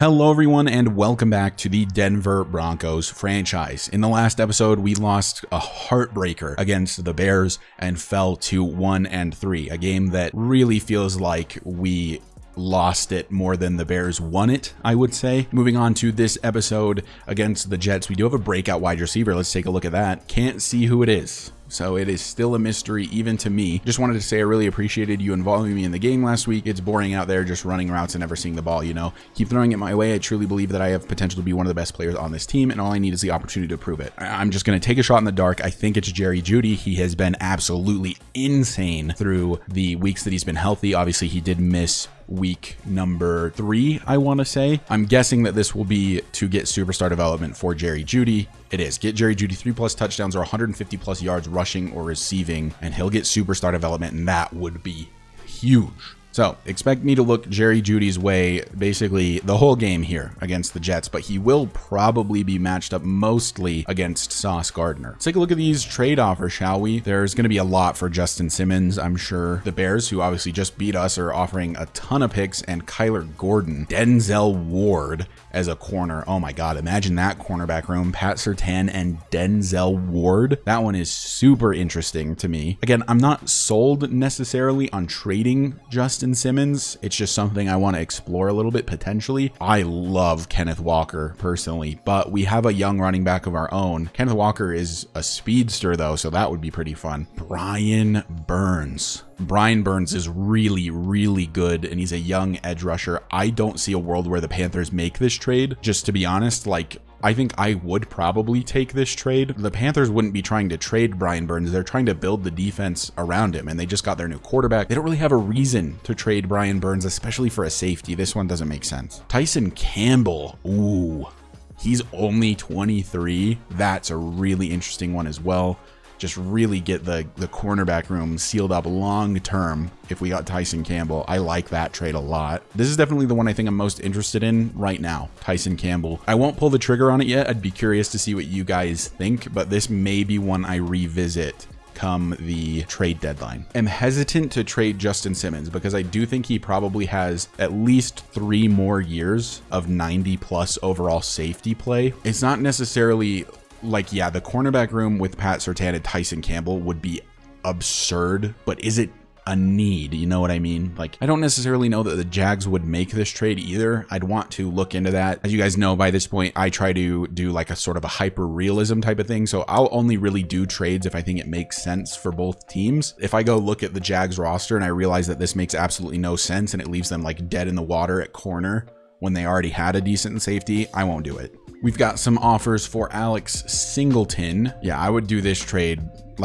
Hello everyone and welcome back to the Denver Broncos franchise. In the last episode, we lost a heartbreaker against the Bears and fell to 1-3, a game that really feels like we lost it more than the Bears won it, I would say. Moving on to this episode against the Jets, we do have a breakout wide receiver. Let's take a look at that. Can't see who it is, so it is still a mystery even to me. Just wanted to say I really appreciated you involving me in the game last week. It's boring out there just running routes and never seeing the ball, you know. Keep throwing it my way. I truly believe that I have potential to be one of the best players on this team, and all I need is the opportunity to prove it. I'm just going to take a shot in the dark. I think it's Judy. He has been absolutely insane through the weeks that he's been healthy. Obviously, he did miss week number 3, I want to say. I'm guessing that this will be to get superstar development for Judy. It is. Get Judy 3+ touchdowns or 150+ yards rushing or receiving, and he'll get superstar development, and that would be huge. So expect me to look Judy's way basically the whole game here against the Jets, but he will probably be matched up mostly against Sauce Gardner. Let's take a look at these trade offers, shall we? There's going to be a lot for Justin Simmons, I'm sure. The Bears, who obviously just beat us, are offering a ton of picks, and Kyler Gordon, Denzel Ward as a corner. Oh my God, imagine that cornerback room. Pat Surtain and Denzel Ward. That one is super interesting to me. Again, I'm not sold necessarily on trading Justin Simmons. It's just something I want to explore a little bit potentially. I love Kenneth Walker personally, but we have a young running back of our own. Kenneth Walker is a speedster though, so that would be pretty fun. Brian Burns is really, really good, and he's a young edge rusher. I don't see a world where the Panthers make this trade. Just to be honest, I think I would probably take this trade. The Panthers wouldn't be trying to trade Brian Burns. They're trying to build the defense around him, and they just got their new quarterback. They don't really have a reason to trade Brian Burns, especially for a safety. This one doesn't make sense. Tyson Campbell. Ooh, he's only 23. That's a really interesting one as well. Just really get the cornerback room sealed up long term if we got Tyson Campbell. I like that trade a lot. This is definitely the one I think I'm most interested in right now, Tyson Campbell. I won't pull the trigger on it yet. I'd be curious to see what you guys think, but this may be one I revisit come the trade deadline. I'm hesitant to trade Justin Simmons because I do think he probably has at least 3 more years of 90+ overall safety play. It's not necessarily yeah, the cornerback room with Pat Surtain and Tyson Campbell would be absurd, but is it a need? You know what I mean? I don't necessarily know that the Jags would make this trade either. I'd want to look into that. As you guys know, by this point, I try to do a sort of a hyper realism type of thing. So I'll only really do trades if I think it makes sense for both teams. If I go look at the Jags roster and I realize that this makes absolutely no sense and it leaves them dead in the water at corner when they already had a decent safety, I won't do it. We've got some offers for Alex Singleton. Yeah, I would do this trade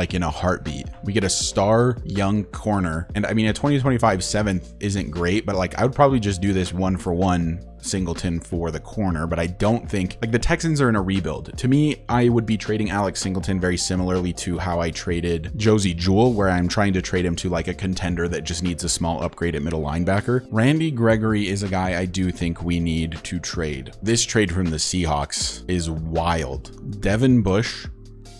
in a heartbeat. We get a star young corner, and I mean a 2025 7th isn't great, but I would probably just do this 1-for-1 Singleton for the corner. But I don't think the Texans are in a rebuild. To me, I would be trading Alex Singleton very similarly to how I traded Josie Jewell, where I'm trying to trade him to a contender that just needs a small upgrade at middle linebacker. Randy Gregory is a guy I do think we need to trade. This trade from the Seahawks is wild. Devin Bush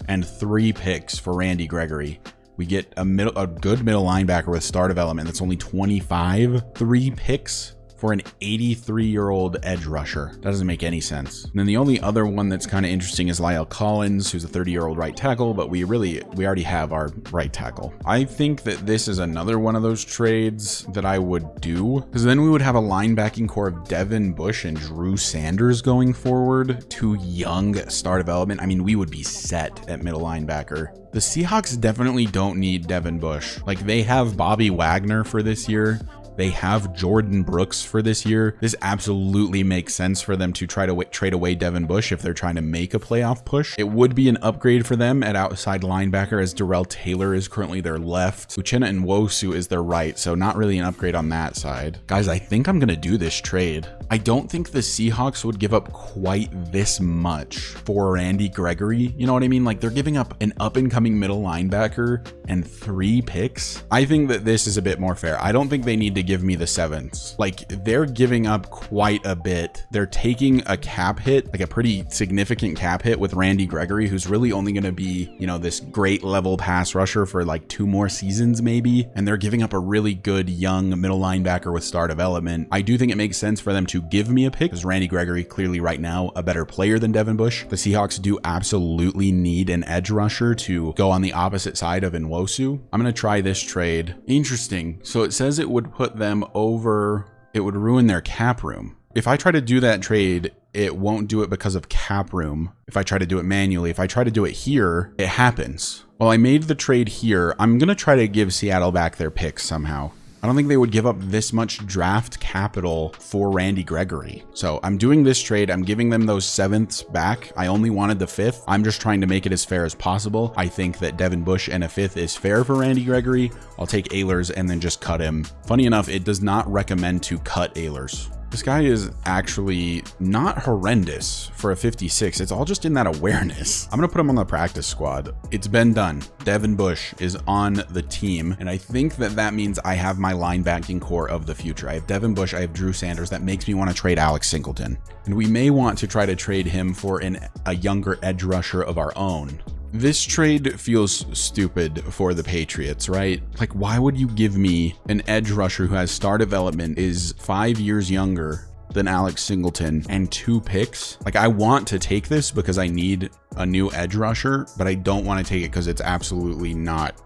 and 3 picks for Randy Gregory. We get a good middle linebacker with star development that's only 25. 3 picks for an 83-year-old edge rusher. That doesn't make any sense. And then the only other one that's kind of interesting is Lyle Collins, who's a 30-year-old right tackle, but we already have our right tackle. I think that this is another one of those trades that I would do, because then we would have a linebacking core of Devin Bush and Drew Sanders going forward. 2 young star development. I mean, we would be set at middle linebacker. The Seahawks definitely don't need Devin Bush. They have Bobby Wagner for this year. They have Jordan Brooks for this year. This absolutely makes sense for them to try to trade away Devin Bush if they're trying to make a playoff push. It would be an upgrade for them at outside linebacker, as Darrell Taylor is currently their left. Uchenna Nwosu is their right, so not really an upgrade on that side. Guys, I think I'm going to do this trade. I don't think the Seahawks would give up quite this much for Randy Gregory. You know what I mean? They're giving up an up-and-coming middle linebacker and 3 picks. I think that this is a bit more fair. I don't think they need to give me the 7s. Like, they're giving up quite a bit. They're taking a cap hit, like a pretty significant cap hit with Randy Gregory, who's really only going to be, you know, this great level pass rusher for like 2 more seasons maybe. And they're giving up a really good young middle linebacker with star development. I do think it makes sense for them to give me a pick, because Randy Gregory clearly right now a better player than Devin Bush. The Seahawks do absolutely need an edge rusher to go on the opposite side of Nwosu. I'm going to try this trade. Interesting. So it says it would put them over, it would ruin their cap room. If I try to do that trade, it won't do it because of cap room. If I try to do it manually, if I try to do it here, it happens. Well, I made the trade here. I'm going to try to give Seattle back their picks somehow. I don't think they would give up this much draft capital for Randy Gregory. So I'm doing this trade. I'm giving them those 7ths back. I only wanted the 5th. I'm just trying to make it as fair as possible. I think that Devin Bush and a 5th is fair for Randy Gregory. I'll take Ehlers and then just cut him. Funny enough, it does not recommend to cut Ehlers. This guy is actually not horrendous for a 56. It's all just in that awareness. I'm going to put him on the practice squad. It's been done. Devin Bush is on the team. And I think that that means I have my linebacking core of the future. I have Devin Bush. I have Drew Sanders. That makes me want to trade Alex Singleton. And we may want to try to trade him for a younger edge rusher of our own. This trade feels stupid for the Patriots, right? Like, why would you give me an edge rusher who has star development, is 5 years younger than Alex Singleton, and 2 picks? Like, I want to take this because I need a new edge rusher, but I don't want to take it because it's absolutely not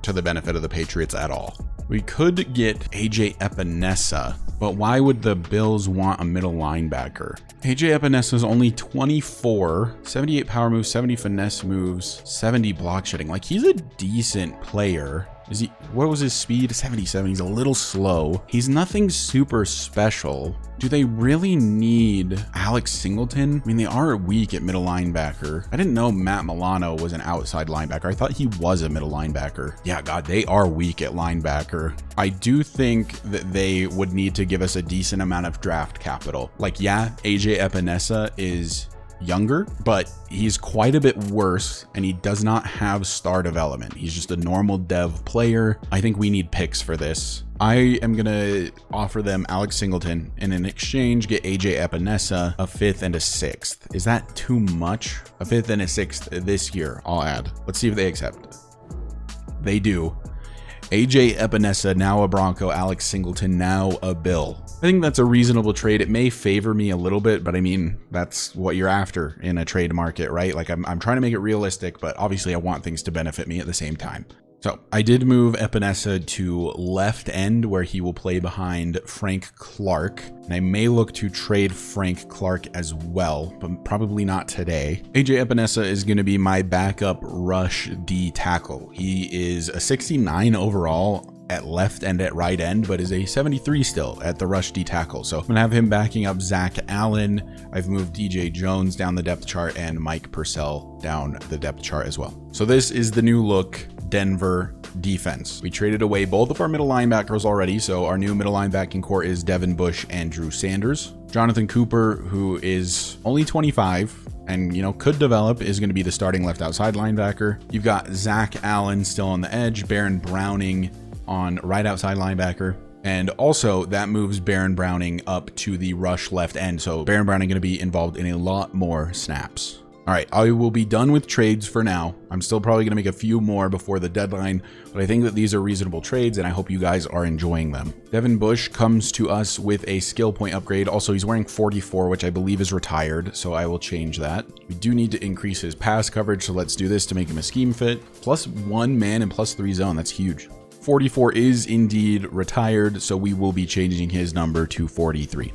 to the benefit of the Patriots at all. We could get AJ Epinesa, but why would the Bills want a middle linebacker? AJ Epinesa is only 24, 78 power moves, 70 finesse moves, 70 block shedding. Like, he's a decent player. Is he, what was his speed? 77. He's a little slow. He's nothing super special. Do they really need Alex Singleton? I mean, they are weak at middle linebacker. I didn't know Matt Milano was an outside linebacker. I thought he was a middle linebacker. Yeah, God, they are weak at linebacker. I do think that they would need to give us a decent amount of draft capital. Like, yeah, AJ Epinesa is younger, but he's quite a bit worse, and he does not have star development. He's just a normal dev player. I think we need picks for this. I am gonna offer them Alex Singleton, and in exchange get AJ Epinesa, a 5th and a 6th. Is that too much? A 5th and a 6th this year, I'll add. Let's see if they accept. They do. AJ Epinesa, now a Bronco. Alex Singleton, now a Bill. I think that's a reasonable trade. It may favor me a little bit, but I mean, that's what you're after in a trade market, right? Like, I'm trying to make it realistic, but obviously I want things to benefit me at the same time. So I did move Epinesa to left end, where he will play behind Frank Clark. And I may look to trade Frank Clark as well, but probably not today. AJ Epinesa is going to be my backup rush D tackle. He is a 69 overall at left and at right end, but is a 73 still at the rush D tackle. So I'm gonna have him backing up Zach Allen. I've moved DJ Jones down the depth chart and Mike Purcell down the depth chart as well. So this is the new look Denver defense. We traded away both of our middle linebackers already, so our new middle linebacking core is Devin Bush and Drew Sanders. Jonathan Cooper, who is only 25 and, you know, could develop, is going to be the starting left outside linebacker. You've got Zach Allen still on the edge, Baron Browning on right outside linebacker. And also that moves Baron Browning up to the rush left end. So Baron Browning going to be involved in a lot more snaps. All right, I will be done with trades for now. I'm still probably going to make a few more before the deadline, but I think that these are reasonable trades, and I hope you guys are enjoying them. Devin Bush comes to us with a skill point upgrade. Also, he's wearing 44, which I believe is retired, so I will change that. We do need to increase his pass coverage, so let's do this to make him a scheme fit. +1 man and +3 zone, that's huge. 44 is indeed retired, so we will be changing his number to 43.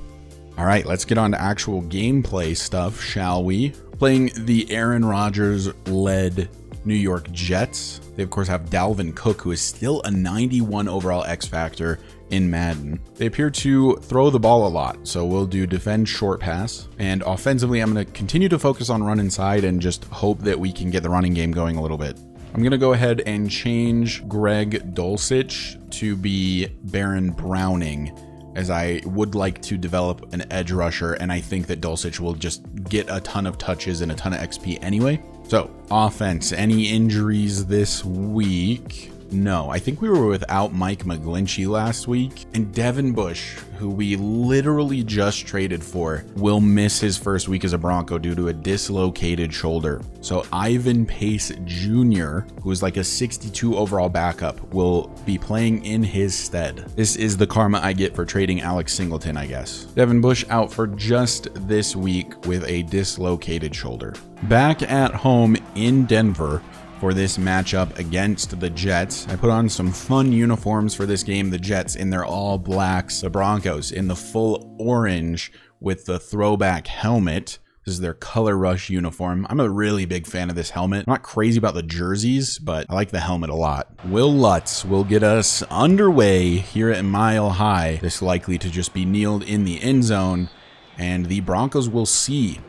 All right, let's get on to actual gameplay stuff, shall we? Playing the Aaron Rodgers-led New York Jets. They, of course, have Dalvin Cook, who is still a 91 overall X Factor in Madden. They appear to throw the ball a lot, so we'll do defend short pass. And offensively, I'm going to continue to focus on run inside and just hope that we can get the running game going a little bit. I'm going to go ahead and change Greg Dulcich to be Baron Browning, as I would like to develop an edge rusher, and I think that Dulcich will just get a ton of touches and a ton of XP anyway. So, offense, any injuries this week? No, I think we were without Mike McGlinchey last week, and Devin Bush, who we literally just traded for, will miss his first week as a Bronco due to a dislocated shoulder. So Ivan Pace Jr., who is like a 62 overall backup, will be playing in his stead. This is the karma I get for trading Alex Singleton, I guess. Devin Bush out for just this week with a dislocated shoulder. Back at home in Denver for this matchup against the Jets. I put on some fun uniforms for this game. The Jets in their all blacks, the Broncos in the full orange with the throwback helmet. This is their color rush uniform. I'm a really big fan of this helmet. I'm not crazy about the jerseys, but I like the helmet a lot. Will Lutz will get us underway here at Mile High. This likely to just be kneeled in the end zone, and the Broncos will see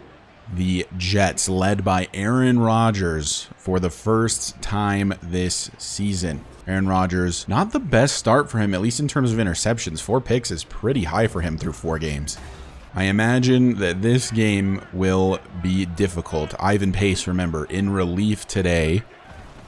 the Jets led by Aaron Rodgers for the first time this season. Aaron Rodgers, not the best start for him, at least in terms of interceptions. 4 picks is pretty high for him through 4 games. I imagine that this game will be difficult. Ivan Pace, remember, in relief today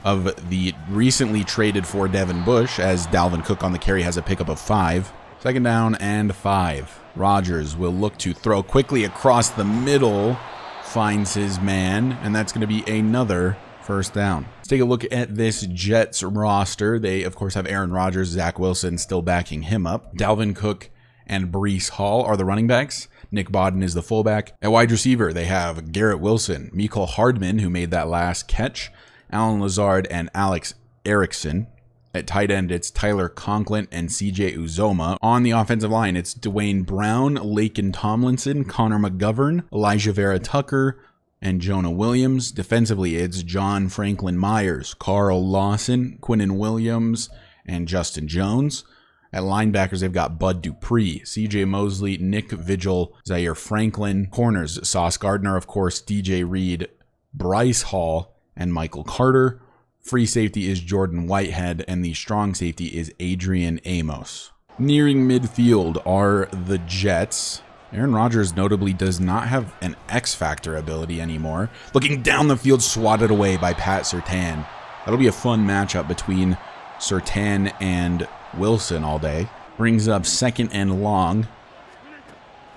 of the recently traded for Devin Bush, as Dalvin Cook on the carry has a pickup of 5. 2nd down and 5. Rodgers will look to throw quickly across the middle, finds his man, and that's going to be another first down. Let's take a look at this Jets roster. They, of course, have Aaron Rodgers, Zach Wilson still backing him up. Dalvin Cook and Breece Hall are the running backs. Nick Bodden is the fullback. At wide receiver, they have Garrett Wilson, Mecole Hardman, who made that last catch, Alan Lazard, and Alex Erickson. At tight end, it's Tyler Conklin and CJ Uzoma. On the offensive line, it's Dwayne Brown, Laken Tomlinson, Connor McGovern, Elijah Vera Tucker, and Jonah Williams. Defensively, it's John Franklin Myers, Carl Lawson, Quinnen Williams, and Justin Jones. At linebackers, they've got Bud Dupree, CJ Mosley, Nick Vigil, Zaire Franklin. Corners, Sauce Gardner, of course, DJ Reed, Bryce Hall, and Michael Carter. Free safety is Jordan Whitehead, and the strong safety is Adrian Amos. Nearing midfield are the Jets. Aaron Rodgers notably does not have an X-Factor ability anymore. Looking down the field, swatted away by Pat Surtain. That'll be a fun matchup between Surtain and Wilson all day. Brings up 2nd and long.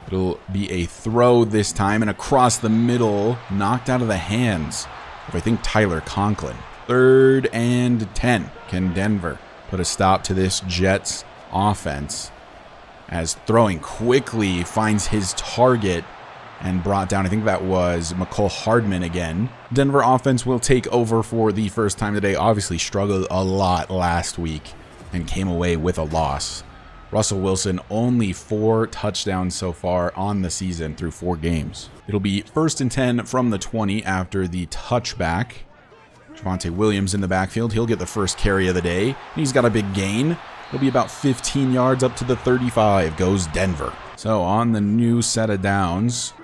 It'll be a throw this time, and across the middle, knocked out of the hands of, I think, Tyler Conklin. 3rd and 10. Can Denver put a stop to this Jets offense, as throwing quickly finds his target and brought down, I think that was Mecole Hardman again. Denver offense will take over for the first time today. Obviously struggled a lot last week and came away with a loss. Russell Wilson, only 4 touchdowns so far on the season through 4 games. It'll be 1st and 10 from the 20 after the touchback. Javonte Williams in the backfield. He'll get the first carry of the day. He's got a big gain. It'll be about 15 yards up to the 35. Goes Denver. So on the new set of downs,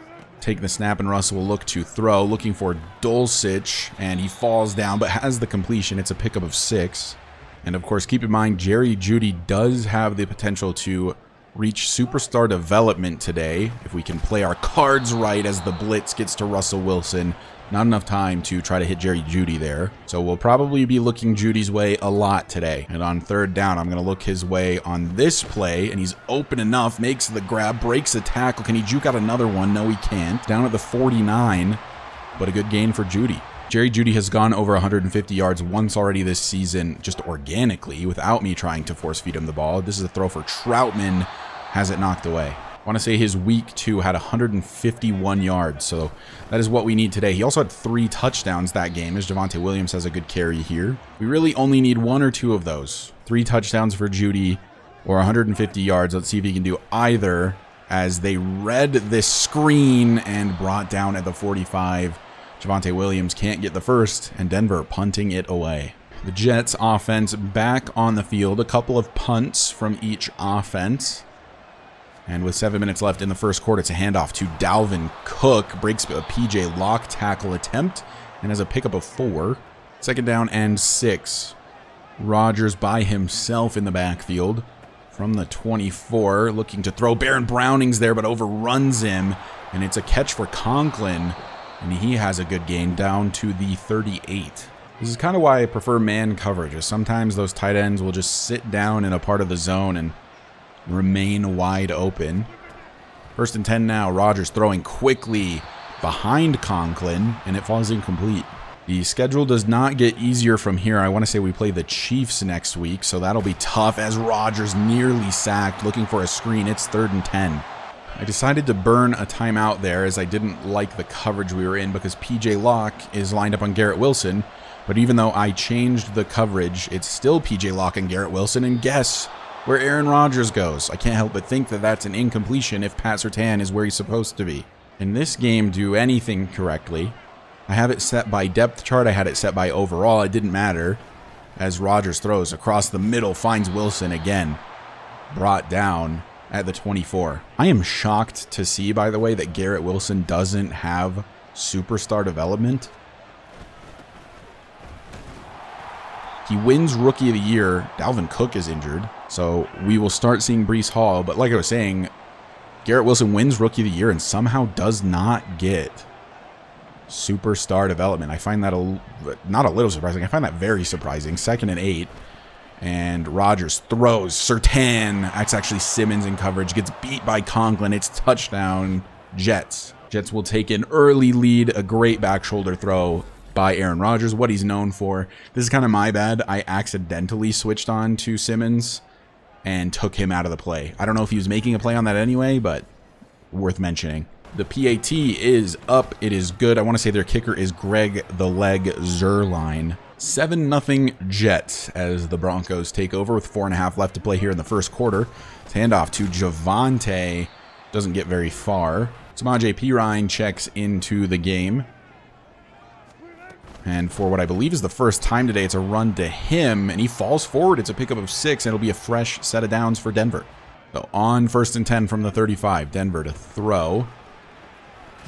take the snap, and Russell will look to throw, looking for Dulcich, and he falls down but has the completion. It's a pickup of 6. And of course, keep in mind, Jerry Judy does have the potential to reach superstar development today if we can play our cards right as the blitz gets to Russell Wilson. Not enough time to try to hit Jerry Judy there. So we'll probably be looking Judy's way a lot today. And on 3rd down, I'm going to look his way on this play, and he's open enough, makes the grab, breaks a tackle. Can he juke out another one? No, he can't. Down at the 49, but a good gain for Judy. Jerry Judy has gone over 150 yards once already this season, just organically, without me trying to force feed him the ball. This is a throw for Troutman, has it knocked away. I want to say his week 2 had 151 yards, so that is what we need today. He also had 3 touchdowns that game, as Javonte Williams has a good carry here. We really only need 1 or 2 of those. 3 touchdowns for Judy or 150 yards. Let's see if he can do either, as they read this screen and brought down at the 45. Javonte Williams can't get the first, and Denver punting it away. The Jets offense back on the field. A couple of punts from each offense. And with 7 minutes left in the first quarter, it's a handoff to Dalvin Cook. Breaks a PJ Locke tackle attempt and has a pickup of 4. 2nd down and 6. Rodgers by himself in the backfield from the 24. Looking to throw. Baron Browning's there, but overruns him. And it's a catch for Conklin. And he has a good gain down to the 38. This is kind of why I prefer man coverage, is sometimes those tight ends will just sit down in a part of the zone and remain wide open. 1st and 10 now. Rodgers throwing quickly behind Conklin, and it falls incomplete. The schedule does not get easier from here. I want to say we play the Chiefs next week, so that'll be tough as Rodgers nearly sacked, looking for a screen. It's 3rd and 10. I decided to burn a timeout there as I didn't like the coverage we were in because PJ Locke is lined up on Garrett Wilson. But even though I changed the coverage, it's still PJ Locke and Garrett Wilson, and guess where Aaron Rodgers goes. I can't help but think that that's an incompletion if Pat Surtain is where he's supposed to be. In this game, do anything correctly. I have it set by depth chart. I had it set by overall. It didn't matter as Rodgers throws across the middle, finds Wilson again. Brought down at the 24. I am shocked to see, by the way, that Garrett Wilson doesn't have superstar development. He wins Rookie of the Year. Dalvin Cook is injured, so we will start seeing Breece Hall. But like I was saying, Garrett Wilson wins Rookie of the Year and somehow does not get superstar development. I find that not a little surprising. I find that very surprising. 2nd and 8. And Rodgers throws. Surtain. That's actually Simmons in coverage. Gets beat by Conklin. It's touchdown. Jets. Jets will take an early lead. A great back shoulder throw by Aaron Rodgers, what he's known for. This is kind of my bad. I accidentally switched on to Simmons and took him out of the play. I don't know if he was making a play on that anyway, but worth mentioning. The PAT is up. It is good. I want to say their kicker is Greg the Leg Zuerlein. 7-0 Jets as the Broncos take over with 4.5 left to play here in the first quarter. It's handoff to Javonte. Doesn't get very far. Samaje Perine checks into the game. And for what I believe is the first time today, it's a run to him, and he falls forward. It's a pickup of 6, and it'll be a fresh set of downs for Denver. So on 1st and 10 from the 35, Denver to throw.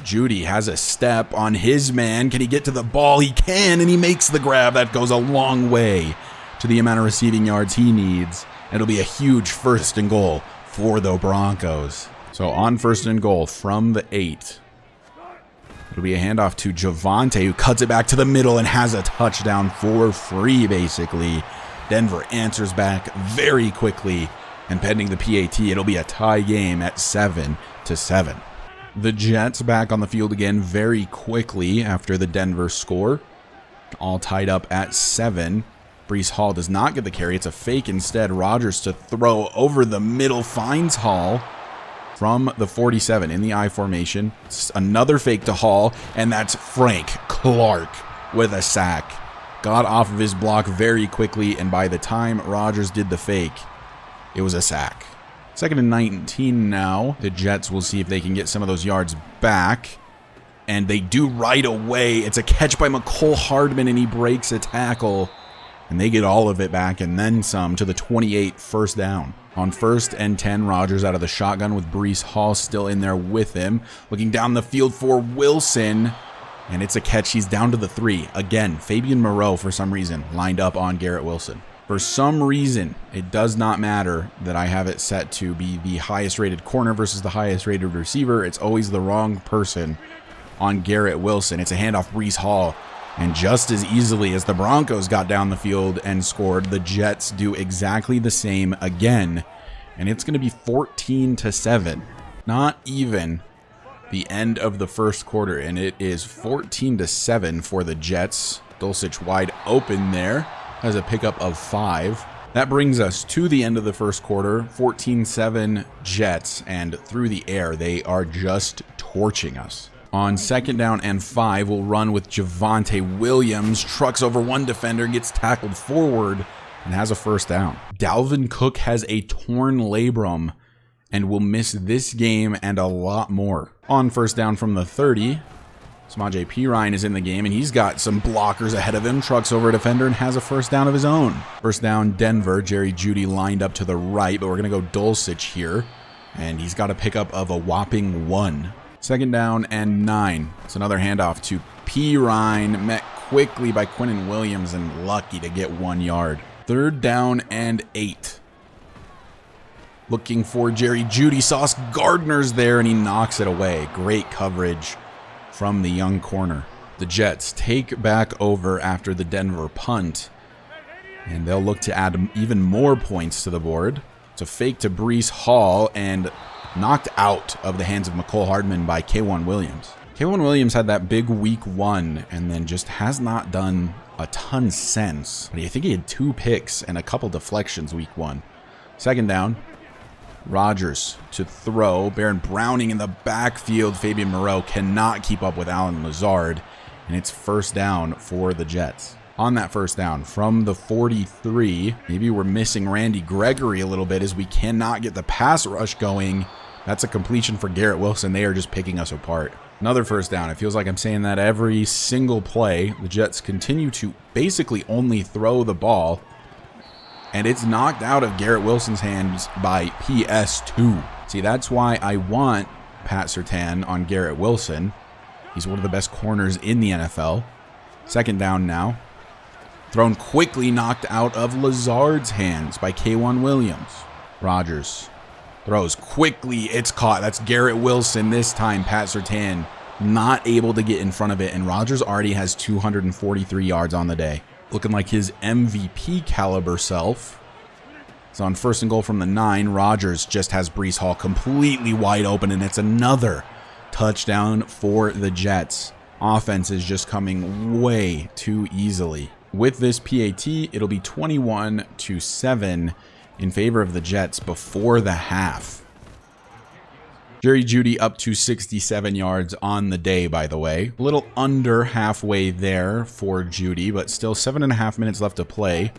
Judy has a step on his man. Can he get to the ball? He can, and he makes the grab. That goes a long way to the amount of receiving yards he needs. It'll be a huge 1st and goal for the Broncos. So on 1st and goal from the 8. It'll be a handoff to Javonte, who cuts it back to the middle and has a touchdown for free, basically. Denver answers back very quickly, and pending the PAT, it'll be a tie game at 7-7. The Jets back on the field again very quickly after the Denver score. All tied up at 7. Breece Hall does not get the carry. It's a fake instead. Rodgers to throw over the middle, finds Hall from the 47 in the I formation. It's another fake to Hall, and that's Frank Clark with a sack. Got off of his block very quickly, and by the time Rodgers did the fake, it was a sack. 2nd and 19 now. The Jets will see if they can get some of those yards back, and they do right away. It's a catch by McCole Hardman, and he breaks a tackle, and they get all of it back and then some to the 28, 1st down. On 1st and 10, Rodgers out of the shotgun with Breece Hall still in there with him. Looking down the field for Wilson, and it's a catch. He's down to the 3. Again, Fabian Moreau, for some reason, lined up on Garrett Wilson. For some reason, it does not matter that I have it set to be the highest rated corner versus the highest rated receiver. It's always the wrong person on Garrett Wilson. It's a handoff, Breece Hall. And just as easily as the Broncos got down the field and scored, the Jets do exactly the same again. And it's going to be 14-7. Not even the end of the first quarter. And it is 14-7 for the Jets. Dulcich wide open there. Has a pickup of 5. That brings us to the end of the first quarter. 14-7 Jets. And through the air, they are just torching us. On 2nd down and 5, we'll run with Javonte Williams. Trucks over one defender, gets tackled forward, and has a 1st down. Dalvin Cook has a torn labrum and will miss this game and a lot more. On 1st down from the 30, Samaje Perine is in the game, and he's got some blockers ahead of him. Trucks over a defender and has a 1st down of his own. 1st down, Denver. Jerry Judy lined up to the right, but we're going to go Dulcich here, and he's got a pickup of a whopping 1. 2nd down and 9. It's another handoff to Perine, met quickly by Quinnen Williams and lucky to get 1 yard. 3rd down and 8. Looking for Jerry Judy. Sauce Gardner's there, and he knocks it away. Great coverage from the young corner. The Jets take back over after the Denver punt, and they'll look to add even more points to the board. It's a fake to Breece Hall and knocked out of the hands of McCole Hardman by K'Wan Williams. K'Wan Williams had that big week 1 and then just has not done a ton since. I think he had 2 picks and a couple deflections week 1. Second down. Rodgers to throw. Baron Browning in the backfield. Fabian Moreau cannot keep up with Allen Lazard. And it's first down for the Jets. On that first down from the 43, maybe we're missing Randy Gregory a little bit as we cannot get the pass rush going. That's a completion for Garrett Wilson. They are just picking us apart. Another first down. It feels like I'm saying that every single play. The Jets continue to basically only throw the ball. And it's knocked out of Garrett Wilson's hands by PS2. See, that's why I want Pat Surtain on Garrett Wilson. He's one of the best corners in the NFL. Second down now. Thrown quickly, knocked out of Lazard's hands by K'Wan Williams. Rodgers throws quickly. It's caught. That's Garrett Wilson this time. Pat Surtain not able to get in front of it. And Rodgers already has 243 yards on the day. Looking like his MVP caliber self. So on first and goal from the 9, Rodgers just has Breece Hall completely wide open. And it's another touchdown for the Jets. Offense is just coming way too easily. With this PAT, it'll be 21-7 in favor of the Jets before the half. Jerry Judy up to 67 yards on the day, by the way. A little under halfway there for Judy, but still 7.5 minutes left to play.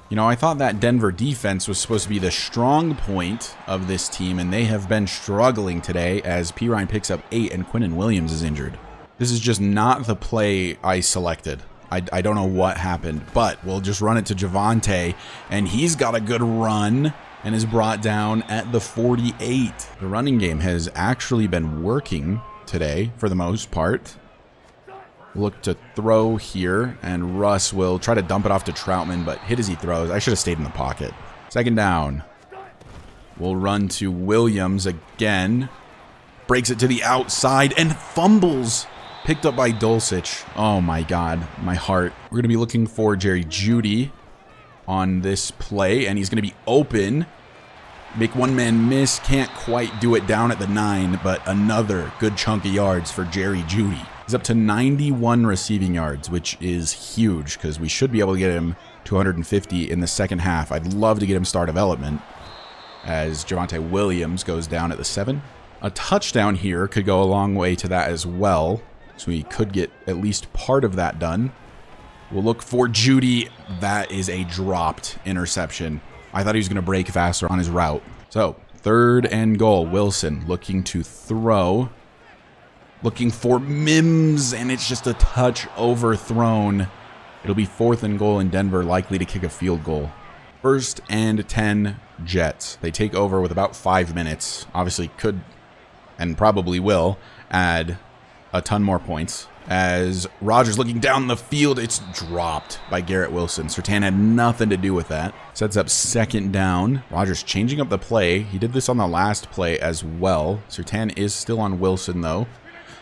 You know, I thought that Denver defense was supposed to be the strong point of this team, and they have been struggling today as Pirine picks up 8 and Quinnen Williams is injured. This is just not the play I selected. I don't know what happened, but we'll just run it to Javonte, and he's got a good run and is brought down at the 48. The running game has actually been working today for the most part. Look to throw here, and Russ will try to dump it off to Troutman, but hit as he throws. I should have stayed in the pocket. Second down. We'll run to Williams again. Breaks it to the outside and fumbles. Picked up by Dulcich. Oh my God, my heart. We're going to be looking for Jerry Judy on this play, and he's going to be open. Make one man miss. Can't quite do it down at the 9, but another good chunk of yards for Jerry Judy. He's up to 91 receiving yards, which is huge because we should be able to get him 250 in the second half. I'd love to get him star development as Javonte Williams goes down at the 7. A touchdown here could go a long way to that as well. So we could get at least part of that done. We'll look for Judy. That is a dropped interception. I thought he was going to break faster on his route. So, third and goal. Wilson looking to throw. Looking for Mims, and it's just a touch overthrown. It'll be fourth and goal in Denver, likely to kick a field goal. First and 10 Jets. They take over with about 5 minutes. Obviously could and probably will add a ton more points. As Rodgers looking down the field, it's dropped by Garrett Wilson. Surtain had nothing to do with that. Sets up second down. Rodgers changing up the play. He did this on the last play as well. Surtain is still on Wilson, though.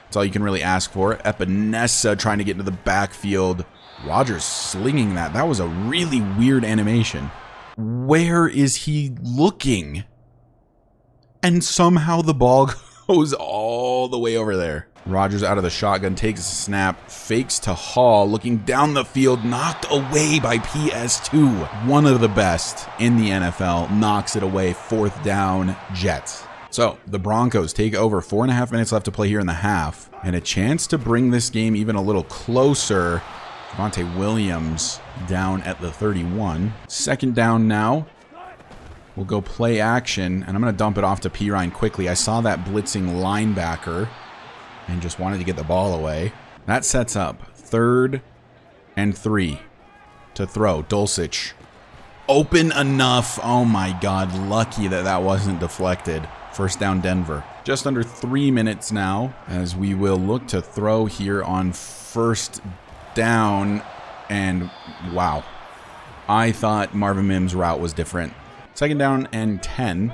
That's all you can really ask for. Epinesa trying to get into the backfield. Rodgers slinging that. That was a really weird animation. Where is he looking? And somehow the ball goes all the way over there. Rodgers out of the shotgun, takes a snap, fakes to Hall, looking down the field, knocked away by PS2. One of the best in the NFL, knocks it away, fourth down, Jets. So the Broncos take over, 4.5 minutes left to play here in the half, and a chance to bring this game even a little closer. Javonte Williams down at the 31. Second down now. We'll go play action, and I'm going to dump it off to Pirine quickly. I saw that blitzing linebacker and just wanted to get the ball away. That sets up 3rd and 3 to throw. Dulcich open enough. Oh my God, lucky that that wasn't deflected. First down Denver. Just under 3 minutes now as we will look to throw here on first down. And wow, I thought Marvin Mims' route was different. Second down and 10.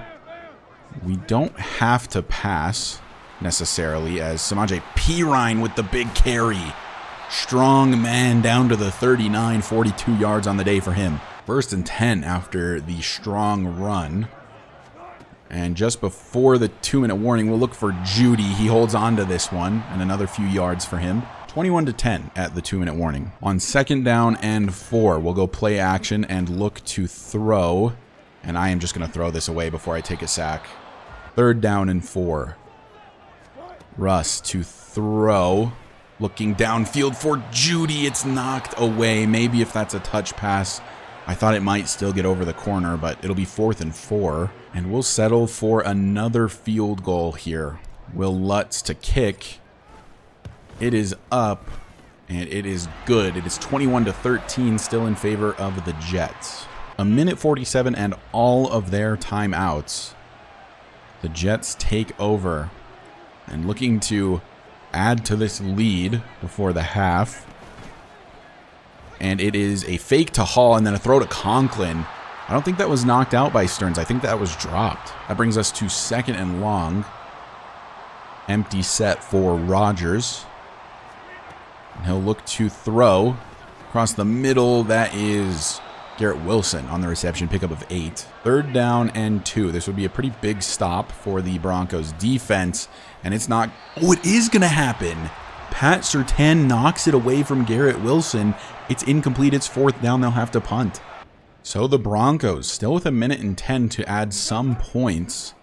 We don't have to pass. necessarily, as Samaje Perine with the big carry. Strong man down to the 39, 42 yards on the day for him. 1st and 10 after the strong run. And just before the 2-minute warning, we'll look for Judy. He holds on to this one, and another few yards for him. 21-10 at the 2-minute warning. On 2nd down and 4, we'll go play action and look to throw. And I am just going to throw this away before I take a sack. 3rd down and 4. Russ to throw. Looking downfield for Judy. It's knocked away. Maybe if that's a touch pass. I thought it might still get over the corner, but it'll be 4th and 4. And we'll settle for another field goal here. Will Lutz to kick. It is up, and it is good. It is 21-13, still in favor of the Jets. 1:47 and all of their timeouts. The Jets take over and looking to add to this lead before the half. And it is a fake to Hall and then a throw to Conklin. I don't think that was knocked out by Stearns. I think that was dropped. That brings us to 2nd and long. Empty set for Rodgers. And he'll look to throw across the middle. That is Garrett Wilson on the reception, pickup of 8. 3rd down and 2. This would be a pretty big stop for the Broncos defense. And it's not... Oh, it is going to happen. Pat Surtain knocks it away from Garrett Wilson. It's incomplete. It's 4th down. They'll have to punt. So the Broncos, still with 1:10 to add some points.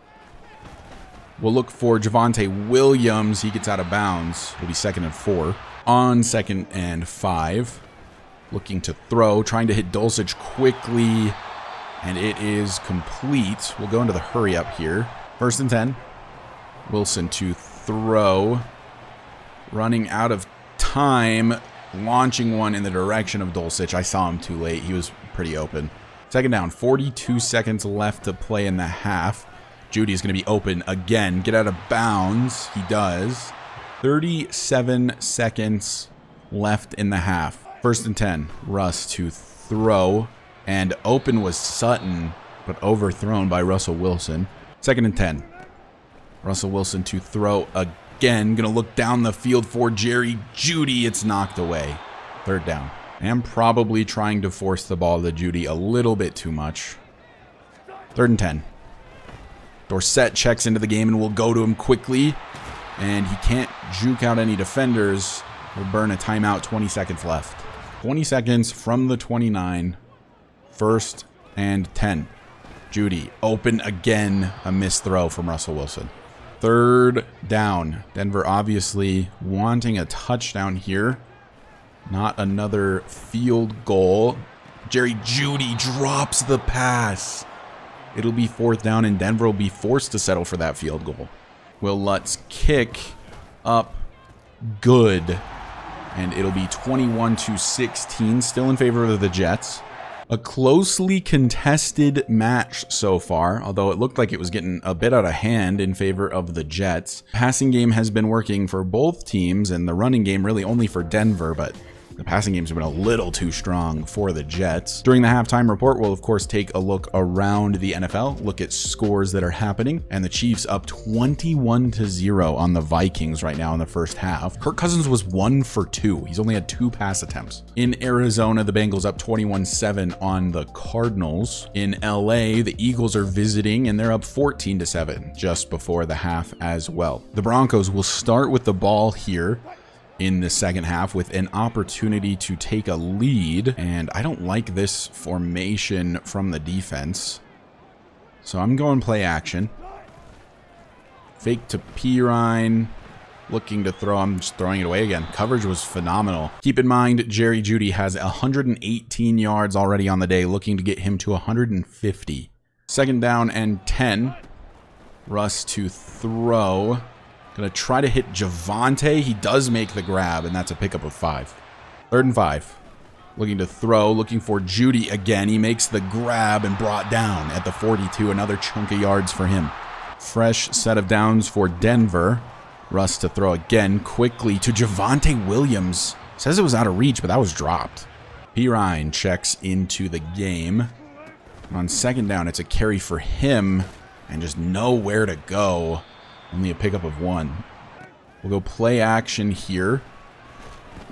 We'll look for Javonte Williams. He gets out of bounds. It'll be 2nd and 4. On 2nd and 5. Looking to throw. Trying to hit Dulcich quickly. And it is complete. We'll go into the hurry up here. 1st and 10. Wilson to throw. Running out of time. Launching one in the direction of Dulcich. I saw him too late. He was pretty open. 2nd down. 42 seconds left to play in the half. Judy's going to be open again. Get out of bounds. He does. 37 seconds left in the half. 1st and 10. Russ to throw. And open was Sutton, but overthrown by Russell Wilson. 2nd and 10. Russell Wilson to throw again. Going to look down the field for Jerry Judy. It's knocked away. 3rd down. I'm probably trying to force the ball to Judy a little bit too much. 3rd and 10. Dorsett checks into the game and will go to him quickly. And he can't juke out any defenders. We'll burn a timeout. 20 seconds left. 20 seconds from the 29. 1st and 10. Judy open again. A missed throw from Russell Wilson. 3rd down. Denver obviously wanting a touchdown here. Not another field goal. Jerry Judy drops the pass. It'll be 4th down, and Denver will be forced to settle for that field goal. Will Lutz kick up good. And it'll be 21-16, still in favor of the Jets. A closely contested match so far, although it looked like it was getting a bit out of hand in favor of the Jets. Passing game has been working for both teams, and the running game really only for Denver, but the passing games have been a little too strong for the Jets. During the halftime report, we'll of course take a look around the NFL, look at scores that are happening, and the Chiefs up 21-0 on the Vikings right now in the first half. Kirk Cousins was 1 for 2. He's only had 2 pass attempts. In Arizona, the Bengals up 21-7 on the Cardinals. In LA, the Eagles are visiting and they're up 14-7 just before the half as well. The Broncos will start with the ball here in the second half with an opportunity to take a lead, and I don't like this formation from the defense, so I'm going play action. Fake to Perine, looking to throw. I'm just throwing it away again. Coverage was phenomenal. Keep in mind, Jerry Judy has 118 yards already on the day, looking to get him to 150. 2nd down and 10. Russ to throw. Gonna try to hit Javonte. He does make the grab, and that's a pickup of 5. 3rd and 5. Looking to throw, looking for Judy again. He makes the grab and brought down at the 42. Another chunk of yards for him. Fresh set of downs for Denver. Russ to throw again quickly to Javonte Williams. Says it was out of reach, but that was dropped. Perine checks into the game. On 2nd down, it's a carry for him and just nowhere to go. Only a pickup of 1. We'll go play action here.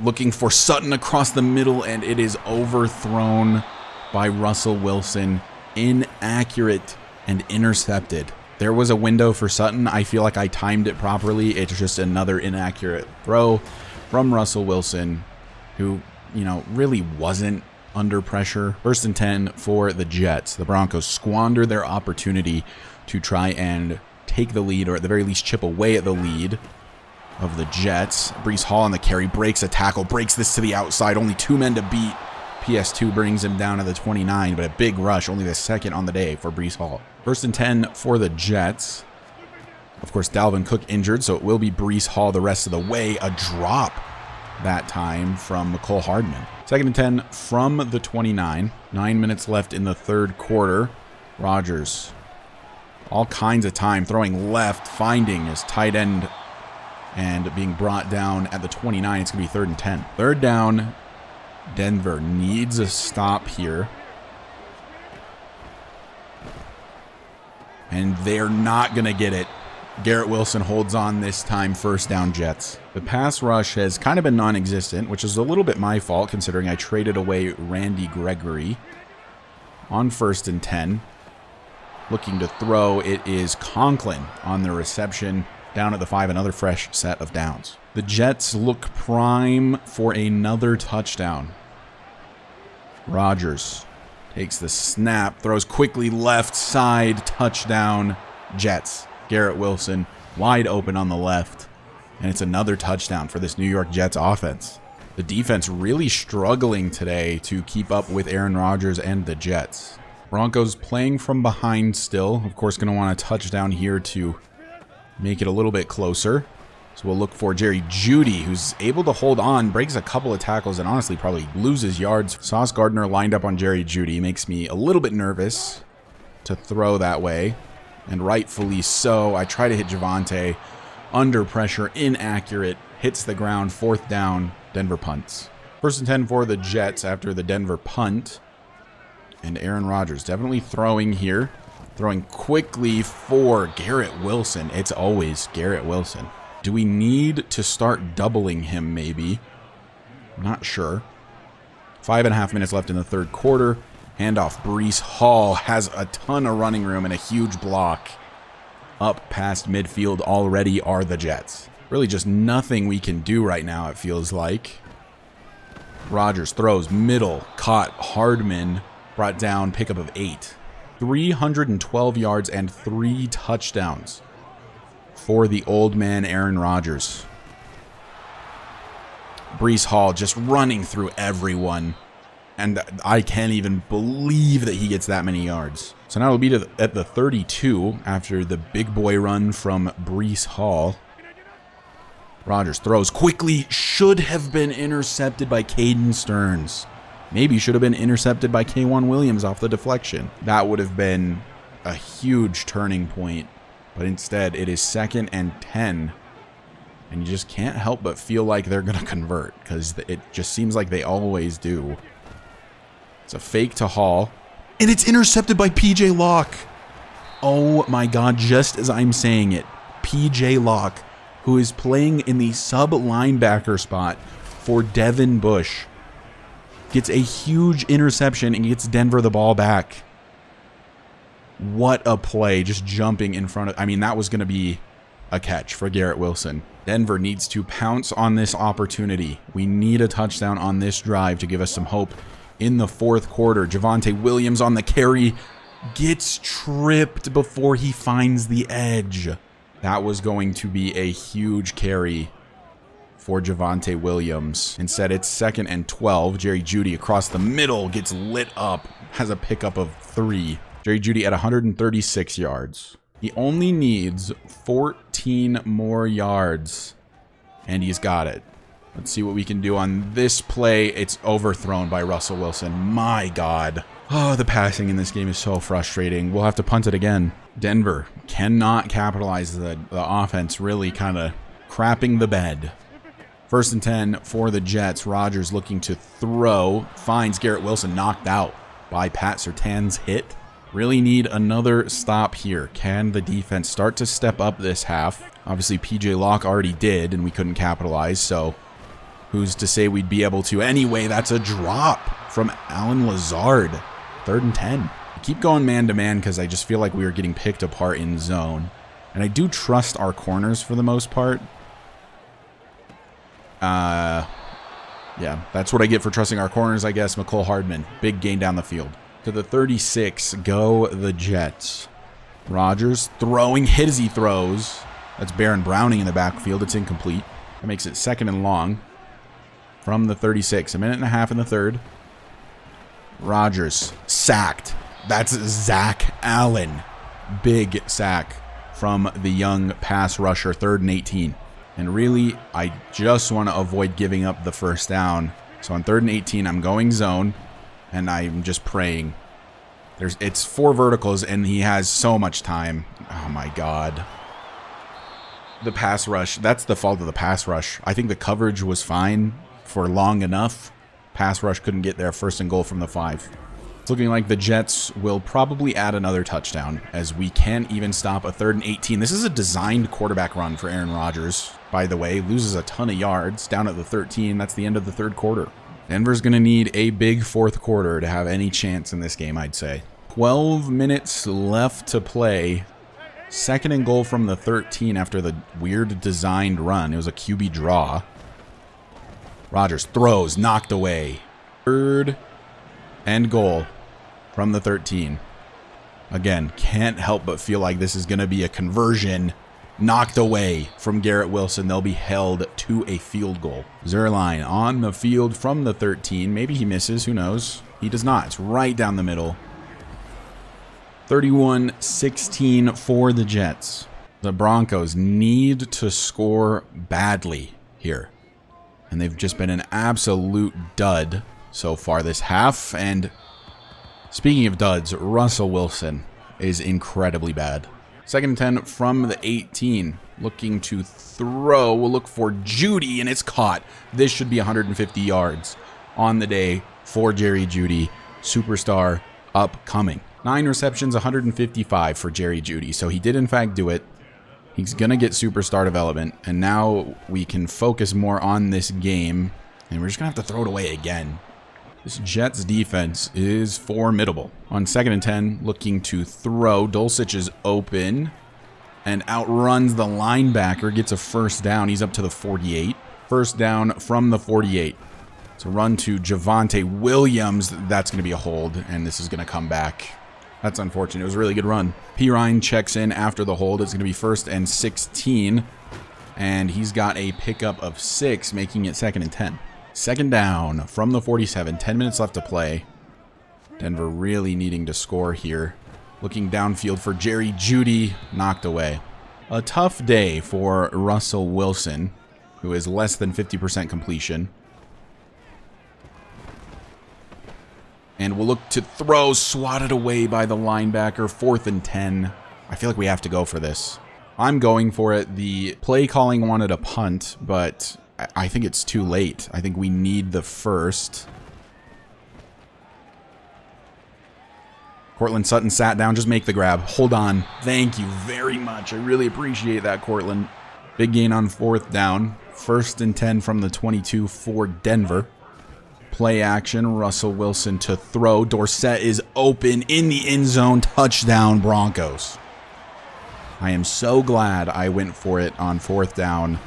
Looking for Sutton across the middle, and it is overthrown by Russell Wilson. Inaccurate and intercepted. There was a window for Sutton. I feel like I timed it properly. It's just another inaccurate throw from Russell Wilson, who, you know, really wasn't under pressure. 1st and 10 for the Jets. The Broncos squander their opportunity to try and take the lead, or at the very least chip away at the lead of the Jets. Breece Hall on the carry, breaks a tackle, breaks this to the outside. Only 2 men to beat. PS2 brings him down to the 29, but a big rush, only the 2nd on the day for Breece Hall. 1st and 10 for the Jets. Of course, Dalvin Cook injured, so it will be Breece Hall the rest of the way. A drop that time from Mecole Hardman. 2nd and 10 from the 29. 9 minutes left in the 3rd quarter. Rodgers, all kinds of time, throwing left, finding his tight end, and being brought down at the 29. It's going to be 3rd and 10. 3rd down. Denver needs a stop here. And they're not going to get it. Garrett Wilson holds on this time. 1st down, Jets. The pass rush has kind of been non-existent, which is a little bit my fault considering I traded away Randy Gregory. On 1st and 10. Looking to throw, it is Conklin on the reception. Down at the 5, another fresh set of downs. The Jets look prime for another touchdown. Rodgers takes the snap, throws quickly left side, touchdown, Jets. Garrett Wilson wide open on the left, and it's another touchdown for this New York Jets offense. The defense really struggling today to keep up with Aaron Rodgers and the Jets. Broncos playing from behind still. Of course, going to want a touchdown here to make it a little bit closer. So we'll look for Jerry Judy, who's able to hold on, breaks a couple of tackles, and honestly probably loses yards. Sauce Gardner lined up on Jerry Judy. Makes me a little bit nervous to throw that way, and rightfully so. I try to hit Javonte. Under pressure, inaccurate. Hits the ground. 4th down. Denver punts. 1st and 10 for the Jets after the Denver punt. And Aaron Rodgers definitely throwing here. Throwing quickly for Garrett Wilson. It's always Garrett Wilson. Do we need to start doubling him maybe? Not sure. 5.5 minutes left in the 3rd quarter. Handoff. Breece Hall has a ton of running room and a huge block. Up past midfield already are the Jets. Really just nothing we can do right now, it feels like. Rodgers throws middle. Caught. Hardman brought down. Pickup of 8. 312 yards and 3 touchdowns for the old man Aaron Rodgers. Breece Hall just running through everyone, and I can't even believe that he gets that many yards. So now we'll be at the 32 after the big boy run from Breece Hall. Rodgers throws quickly, should have been intercepted by Caden Stearns. Maybe should have been intercepted by K'Wan Williams off the deflection. That would have been a huge turning point. But instead, it is 2nd and 10. And you just can't help but feel like they're going to convert, because it just seems like they always do. It's a fake to Hall. And it's intercepted by P.J. Locke. Oh my God, just as I'm saying it. P.J. Locke, who is playing in the sub-linebacker spot for Devin Bush, gets a huge interception and gets Denver the ball back. What a play, just jumping in front of... I mean, that was going to be a catch for Garrett Wilson. Denver needs to pounce on this opportunity. We need a touchdown on this drive to give us some hope in the 4th quarter. Javonte Williams on the carry gets tripped before he finds the edge. That was going to be a huge carry for Javonte Williams. Instead, it's 2nd and 12. Jerry Judy across the middle gets lit up, has a pickup of 3. Jerry Judy at 136 yards. He only needs 14 more yards, and he's got it. Let's see what we can do on this play. It's overthrown by Russell Wilson. My God. Oh, the passing in this game is so frustrating. We'll have to punt it again. Denver cannot capitalize. The offense really kind of crapping the bed. 1st and 10 for the Jets. Rodgers looking to throw. Finds Garrett Wilson knocked out by Pat Surtain's hit. Really need another stop here. Can the defense start to step up this half? Obviously, PJ Locke already did, and we couldn't capitalize, so who's to say we'd be able to? Anyway, that's a drop from Alan Lazard. 3rd and 10. Keep going man-to-man because I just feel like we were getting picked apart in zone. And I do trust our corners for the most part. Yeah, that's what I get for trusting our corners, I guess. McCole Hardman, big gain down the field. To the 36, go the Jets. Rodgers throwing, hit as he throws. That's Baron Browning in the backfield. It's incomplete. That makes it 2nd and long from the 36. A minute and a half in the 3rd. Rodgers sacked. That's Zach Allen. Big sack from the young pass rusher. 3rd and 18. And really, I just want to avoid giving up the first down. So on 3rd and 18, I'm going zone. And I'm just praying. It's 4 verticals, and he has so much time. Oh, my God. The pass rush. That's the fault of the pass rush. I think the coverage was fine for long enough. Pass rush couldn't get there. 1st and goal from the 5. It's looking like the Jets will probably add another touchdown, as we can't even stop a 3rd and 18. This is a designed quarterback run for Aaron Rodgers, by the way. Loses a ton of yards. Down at the 13. That's the end of the 3rd quarter. Denver's going to need a big 4th quarter to have any chance in this game, I'd say. 12 minutes left to play. 2nd and goal from the 13 after the weird designed run. It was a QB draw. Rodgers throws, knocked away. 3rd and goal from the 13. Again, can't help but feel like this is going to be a conversion. Knocked away from Garrett Wilson. They'll be held to a field goal. Zerline on the field from the 13. Maybe he misses. Who knows? He does not. It's right down the middle. 31-16 for the Jets. The Broncos need to score badly here. And they've just been an absolute dud so far this half. And speaking of duds, Russell Wilson is incredibly bad. 2nd and 10 from the 18. Looking to throw. We'll look for Judy, and it's caught. This should be 150 yards on the day for Jerry Judy. Superstar upcoming. 9 receptions, 155 for Jerry Judy. So he did, in fact, do it. He's going to get superstar development. And now we can focus more on this game. And we're just going to have to throw it away again. This Jets defense is formidable. On 2nd and 10, looking to throw. Dulcich is open and outruns the linebacker. Gets a 1st down. He's up to the 48. 1st down from the 48. It's a run to Javonte Williams. That's going to be a hold, and this is going to come back. That's unfortunate. It was a really good run. Pirine checks in after the hold. It's going to be 1st and 16, and he's got a pickup of 6, making it 2nd and 10. 2nd down from the 47. 10 minutes left to play. Denver really needing to score here. Looking downfield for Jerry Judy. Knocked away. A tough day for Russell Wilson, who is less than 50% completion. And we'll look to throw. Swatted away by the linebacker. 4th and 10. I feel like we have to go for this. I'm going for it. The play calling wanted a punt, but I think it's too late. I think we need the 1st. Cortland Sutton sat down. Just make the grab. Hold on. Thank you very much. I really appreciate that, Cortland. Big gain on 4th down. 1st and 10 from the 22 for Denver. Play action. Russell Wilson to throw. Dorsett is open in the end zone. Touchdown, Broncos. I am so glad I went for it on 4th down.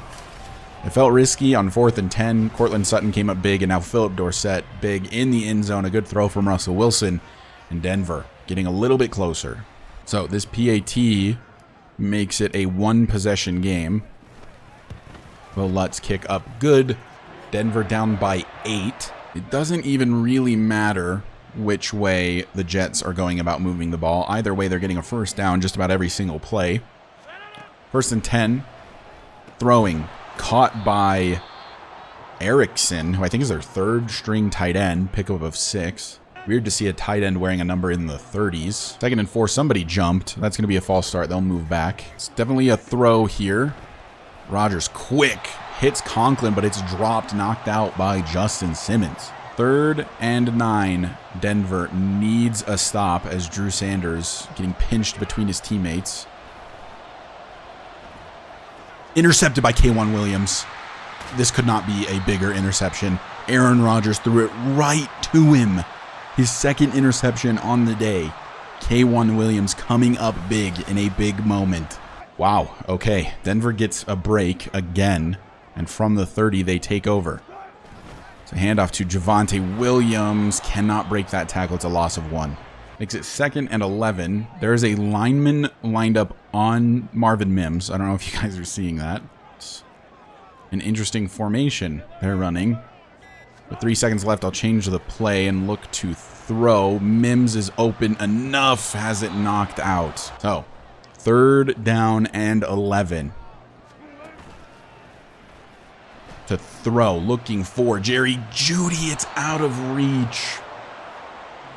It felt risky on 4th and 10. Cortland Sutton came up big, and now Philip Dorsett big in the end zone. A good throw from Russell Wilson, and Denver getting a little bit closer. So this PAT makes it a 1-possession game. Will Lutz kick up good. Denver down by 8. It doesn't even really matter which way the Jets are going about moving the ball. Either way, they're getting a 1st down just about every single play. 1st and 10. Throwing. Caught by Erickson, who I think is their 3rd string tight end. Pickup of 6. Weird to see a tight end wearing a number in the 30s. 2nd and 4. Somebody jumped. That's going to be a false start. They'll move back. It's definitely a throw here. Rodgers quick. Hits Conklin, but it's dropped, knocked out by Justin Simmons. 3rd and 9. Denver needs a stop as Drew Sanders getting pinched between his teammates. Intercepted by K1 Williams. This could not be a bigger interception. Aaron Rodgers threw it right to him. His 2nd interception on the day. K1 Williams coming up big in a big moment. Wow, okay. Denver gets a break again. And from the 30, they take over. It's a handoff to Javonte Williams. Cannot break that tackle. It's a loss of 1. Makes it 2nd and 11. There is a lineman lined up on Marvin Mims. I don't know if you guys are seeing that. It's an interesting formation they're running. With 3 seconds left, I'll change the play and look to throw. Mims is open enough. Has it knocked out. So, 3rd down and 11. To throw. Looking for Jerry Judy. It's out of reach.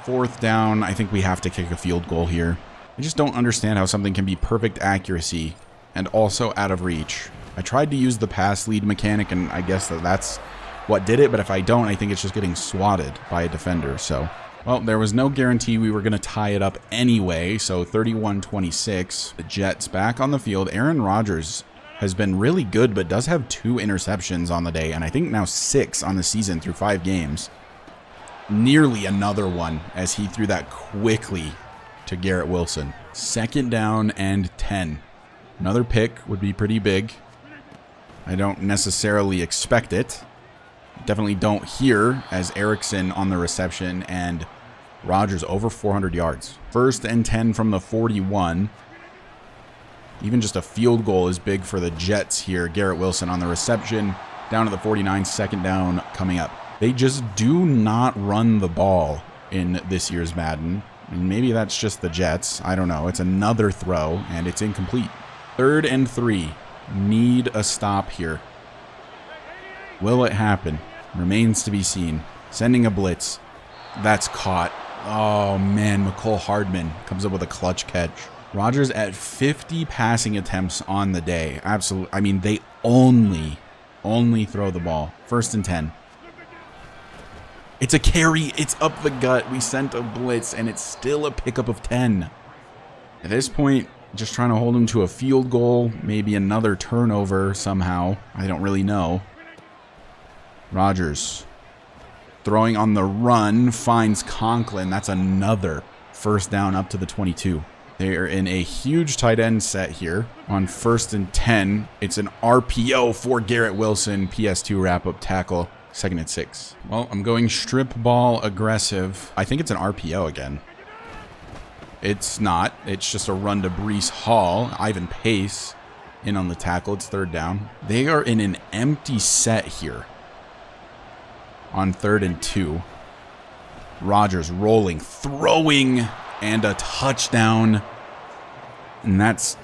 4th down. I think we have to kick a field goal here. I just don't understand how something can be perfect accuracy and also out of reach. I tried to use the pass lead mechanic, and I guess that's what did it, but if I don't, I think it's just getting swatted by a defender. So, well, there was no guarantee we were going to tie it up anyway, so 31-26. The Jets back on the field. Aaron Rodgers has been really good, but does have 2 interceptions on the day, and I think now 6 on the season through 5 games. Nearly another one as he threw that quickly to Garrett Wilson. 2nd down and 10. Another pick would be pretty big. I don't necessarily expect it. Definitely don't here as Erickson on the reception and Rodgers over 400 yards. 1st and 10 from the 41. Even just a field goal is big for the Jets here. Garrett Wilson on the reception. Down to the 49, 2nd down coming up. They just do not run the ball in this year's Madden. And maybe that's just the Jets. I don't know. It's another throw, and it's incomplete. 3rd and 3. Need a stop here. Will it happen? Remains to be seen. Sending a blitz. That's caught. Oh, man. McCole Hardman comes up with a clutch catch. Rodgers at 50 passing attempts on the day. Absolutely. I mean, they only throw the ball. 1st and 10. It's a carry. It's up the gut. We sent a blitz, and it's still a pickup of 10. At this point, just trying to hold him to a field goal. Maybe another turnover somehow. I don't really know. Rodgers throwing on the run. Finds Conklin. That's another 1st down up to the 22. They're in a huge tight end set here. On 1st and 10, it's an RPO for Garrett Wilson. PS2 wrap-up tackle. 2nd and 6. Well, I'm going strip ball aggressive. I think it's an RPO again. It's not. It's just a run to Breece Hall. Ivan Pace in on the tackle. It's 3rd down. They are in an empty set here. On 3rd and 2. Rodgers rolling, throwing, and a touchdown. And that's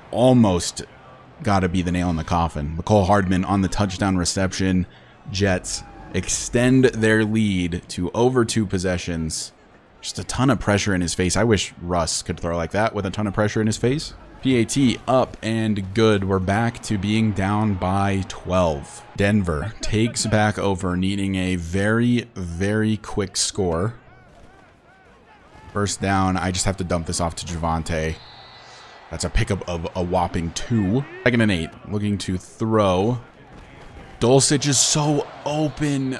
almost got to be the nail in the coffin. McCole Hardman on the touchdown reception. Jets extend their lead to over 2 possessions. Just a ton of pressure in his face. I wish Russ could throw like that with a ton of pressure in his face. PAT up and good. We're back to being down by 12. Denver takes back over, needing a very, very quick score. 1st down. I just have to dump this off to Javonte. That's a pickup of a whopping 2. 2nd and 8. Looking to throw. Dulcich is so open.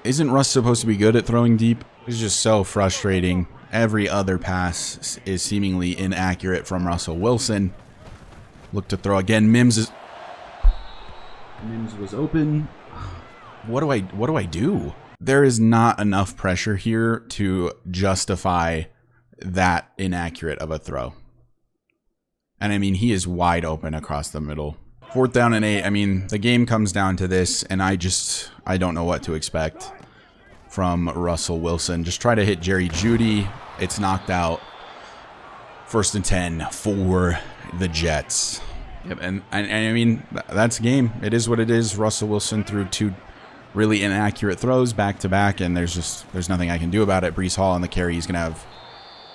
Isn't Russ supposed to be good at throwing deep? It's just so frustrating. Every other pass is seemingly inaccurate from Russell Wilson. Look to throw again. Mims was open. What do I do? There is not enough pressure here to justify that inaccurate of a throw. And I mean, he is wide open across the middle. 4th down and 8. I mean, the game comes down to this, and I don't know what to expect from Russell Wilson. Just try to hit Jerry Judy. It's knocked out. 1st and 10 for the Jets. Yep, and I mean, that's the game. It is what it is. Russell Wilson threw 2 really inaccurate throws back to back, and there's nothing I can do about it. Breece Hall on the carry. He's going to have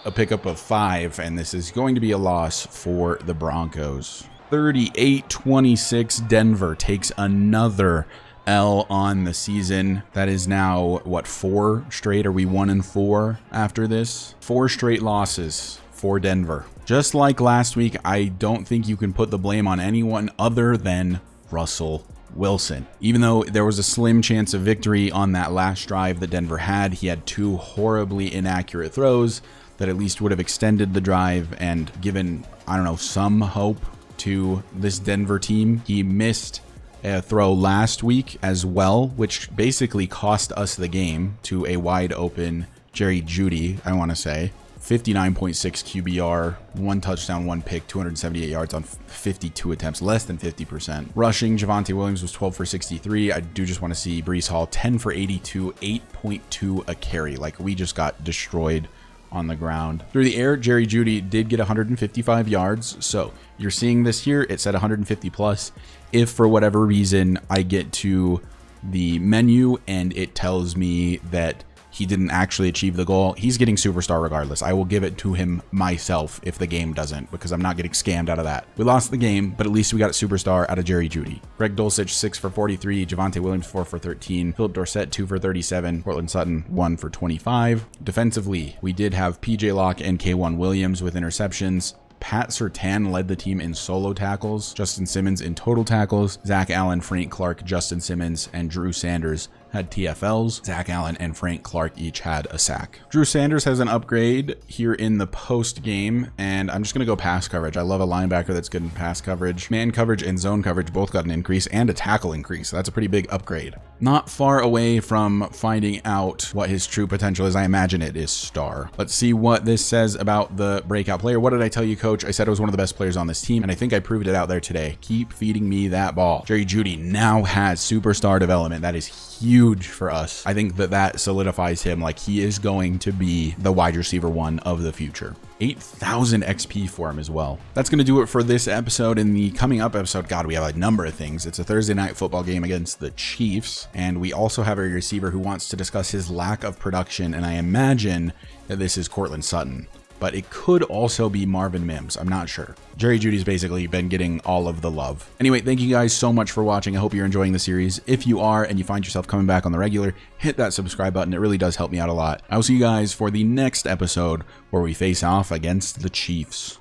a pickup of 5, and this is going to be a loss for the Broncos. 38-26, Denver takes another L on the season. That is now, what, 4 straight? Are we 1-4 after this? 4 straight losses for Denver. Just like last week, I don't think you can put the blame on anyone other than Russell Wilson. Even though there was a slim chance of victory on that last drive that Denver had, he had 2 horribly inaccurate throws that at least would have extended the drive and given, I don't know, some hope to this Denver team. He missed a throw last week as well, which basically cost us the game to a wide open Jerry Judy, I want to say. 59.6 QBR, 1 touchdown, 1 pick, 278 yards on 52 attempts, less than 50%. Rushing, Javonte Williams was 12 for 63. I do just want to see Breece Hall 10 for 82, 8.2 a carry. Like, we just got destroyed on the ground. Through the air, Jerry Judy did get 155 yards. So you're seeing this here. It said 150 plus. If for whatever reason I get to the menu and it tells me that he didn't actually achieve the goal, he's getting superstar regardless. I will give it to him myself if the game doesn't, because I'm not getting scammed out of that. We lost the game, but at least we got a superstar out of Jerry Judy. Greg Dulcich, 6 for 43. Javonte Williams, 4 for 13. Philip Dorsett, 2 for 37. Cortland Sutton, 1 for 25. Defensively, we did have PJ Locke and K1 Williams with interceptions. Pat Surtain led the team in solo tackles, Justin Simmons in total tackles, Zach Allen, Frank Clark, Justin Simmons, and Drew Sanders had TFLs. Zach Allen and Frank Clark each had a sack. Drew Sanders has an upgrade here in the post game, and I'm just going to go pass coverage. I love a linebacker that's good in pass coverage. Man coverage and zone coverage both got an increase and a tackle increase. That's a pretty big upgrade. Not far away from finding out what his true potential is. I imagine it is star. Let's see what this says about the breakout player. What did I tell you, coach? I said I was one of the best players on this team, and I think I proved it out there today. Keep feeding me that ball. Jerry Judy now has superstar development. That is huge for us. I think that that solidifies him like he is going to be the wide receiver 1 of the future. 8,000 XP for him as well. That's going to do it for this episode. In the coming up episode, God, we have a number of things. It's a Thursday night football game against the Chiefs, and we also have a receiver who wants to discuss his lack of production, and I imagine that this is Cortland Sutton. But it could also be Marvin Mims. I'm not sure. Jerry Judy's basically been getting all of the love. Anyway, thank you guys so much for watching. I hope you're enjoying the series. If you are and you find yourself coming back on the regular, hit that subscribe button. It really does help me out a lot. I will see you guys for the next episode where we face off against the Chiefs.